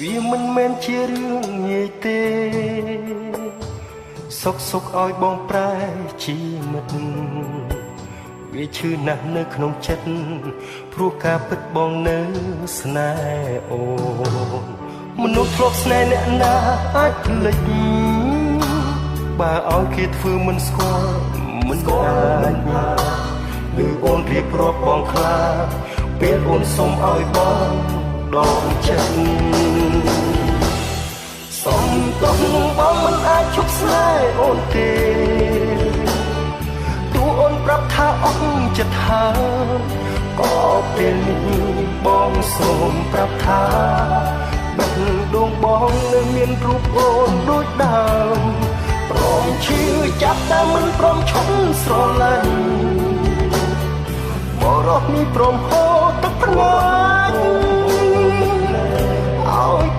វាមិនមែនជារឿងងាយទេសុកឲ្យបងប្រែជាមិត្តវាឈឺណាស់នៅក្នុងចិត្តព្រោះការពិតបងនៅស្នេហ៍អូនមនុស្សធ្លាប់ស្នេហ៍អ្នកណាអាចភ្លេចបើឲ្យគេធ្វើមិនស្គាល់មិនអាចឬអូនរៀបរាប់បងខ្លាចពេលអូនសុំឲ្យបងដងចិត្តសុំទុកបងមិនអាចជប់ស្នេហ៍អូនទេទូអូនប្រាប់ថាអស់ចិត្តហើយក៏ពេលនេះបងសូមប្រាប់ថាបេះដូងបងនៅមានរូបអូនដូចដើមព្រមឈឺចាប់តែមិនព្រមឈប់ស្រឡាញ់បរោះនេះព្រមហូរទឹកភ្នែក